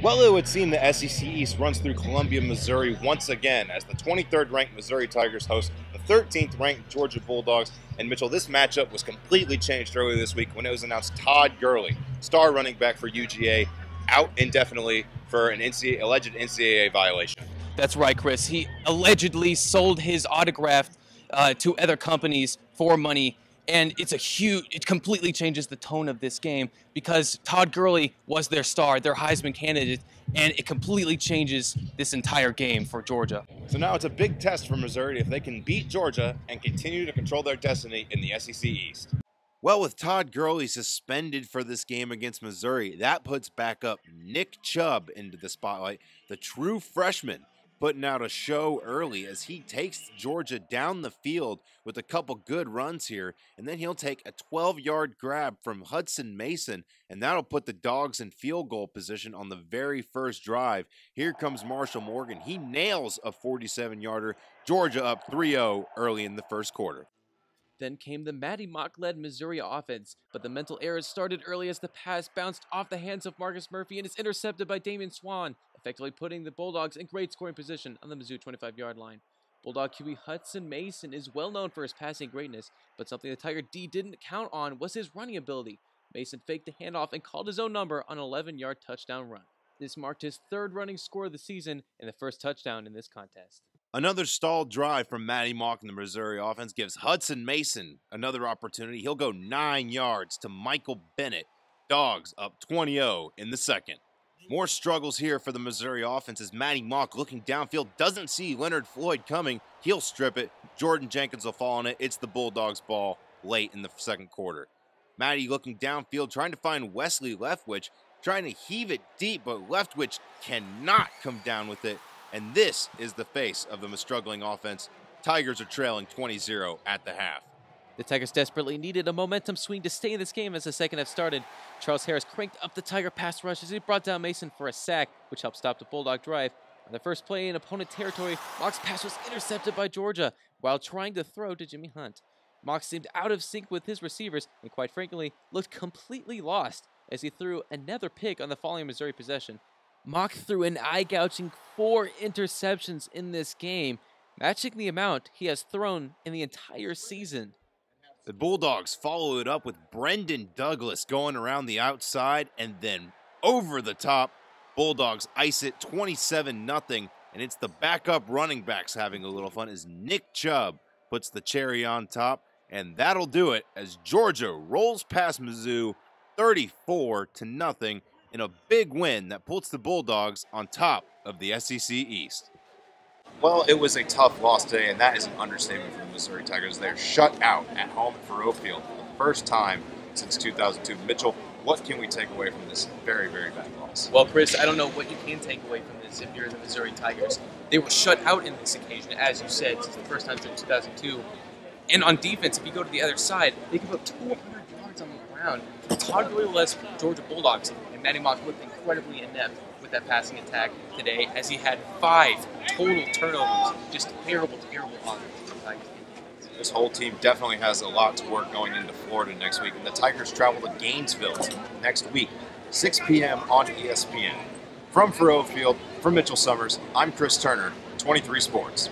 Well, it would seem the SEC East runs through Columbia, Missouri once again as the 23rd-ranked Missouri Tigers host the 13th-ranked Georgia Bulldogs. And Mitchell, this matchup was completely changed earlier this week when it was announced Todd Gurley, star running back for UGA, out indefinitely for an alleged NCAA violation. That's right, Chris. He allegedly sold his autograph to other companies for money. And it completely changes the tone of this game because Todd Gurley was their star, their Heisman candidate, and it completely changes this entire game for Georgia. So now it's a big test for Missouri if they can beat Georgia and continue to control their destiny in the SEC East. Well, with Todd Gurley suspended for this game against Missouri, that puts back up Nick Chubb into the spotlight, the true freshman, putting out a show early as he takes Georgia down the field with a couple good runs here, and then he'll take a 12-yard grab from Hudson Mason, and that'll put the Dogs in field goal position on the very first drive. Here comes Marshall Morgan. He nails a 47-yarder. Georgia up 3-0 early in the first quarter. Then came the Matty Mock-led Missouri offense, but the mental errors started early as the pass bounced off the hands of Marcus Murphy and is intercepted by Damian Swan, effectively putting the Bulldogs in great scoring position on the Mizzou 25-yard line. Bulldog QB Hudson Mason is well known for his passing greatness, but something the Tiger D didn't count on was his running ability. Mason faked the handoff and called his own number on an 11-yard touchdown run. This marked his third running score of the season and the first touchdown in this contest. Another stalled drive from Matty Mock in the Missouri offense gives Hudson Mason another opportunity. He'll go 9 yards to Michael Bennett. Dogs up 20-0 in the second. More struggles here for the Missouri offense as Matty Mock, looking downfield, doesn't see Leonard Floyd coming. He'll strip it. Jordan Jenkins will fall on it. It's the Bulldogs' ball late in the second quarter. Matty looking downfield, trying to find Wesley Leftwich, trying to heave it deep, but Leftwich cannot come down with it. And this is the face of the struggling offense. Tigers are trailing 20-0 at the half. The Tigers desperately needed a momentum swing to stay in this game as the second half started. Charles Harris cranked up the Tiger pass rush as he brought down Mason for a sack, which helped stop the Bulldog drive. On the first play in opponent territory, Mock's pass was intercepted by Georgia while trying to throw to Jimmy Hunt. Mock seemed out of sync with his receivers and, quite frankly, looked completely lost as he threw another pick on the following Missouri possession. Mock threw an eye-gouging 4 interceptions in this game, matching the amount he has thrown in the entire season. The Bulldogs follow it up with Brendan Douglas going around the outside and then over the top. Bulldogs ice it 27-0, and it's the backup running backs having a little fun as Nick Chubb puts the cherry on top, and that'll do it as Georgia rolls past Mizzou 34-0 in a big win that puts the Bulldogs on top of the SEC East. Well, it was a tough loss today, and that is an understatement for the Missouri Tigers. They're shut out at home at Faurot Field for the first time since 2002. Mitchell, what can we take away from this very, very bad loss? Well, Chris, I don't know what you can take away from this if you're the Missouri Tigers. They were shut out in this occasion, as you said, since the first time since 2002. And on defense, if you go to the other side, they give up 200 yards on the ground. Todd Gurley led Georgia Bulldogs, and Matty Mock looked incredibly inept with that passing attack today, as he had 5 total turnovers. Just terrible offense for the Tigers. This whole team definitely has a lot to work going into Florida next week, and the Tigers travel to Gainesville next week, 6 p.m. on ESPN. From Faurot Field, from Mitchell Summers, I'm Chris Turner, 23 Sports.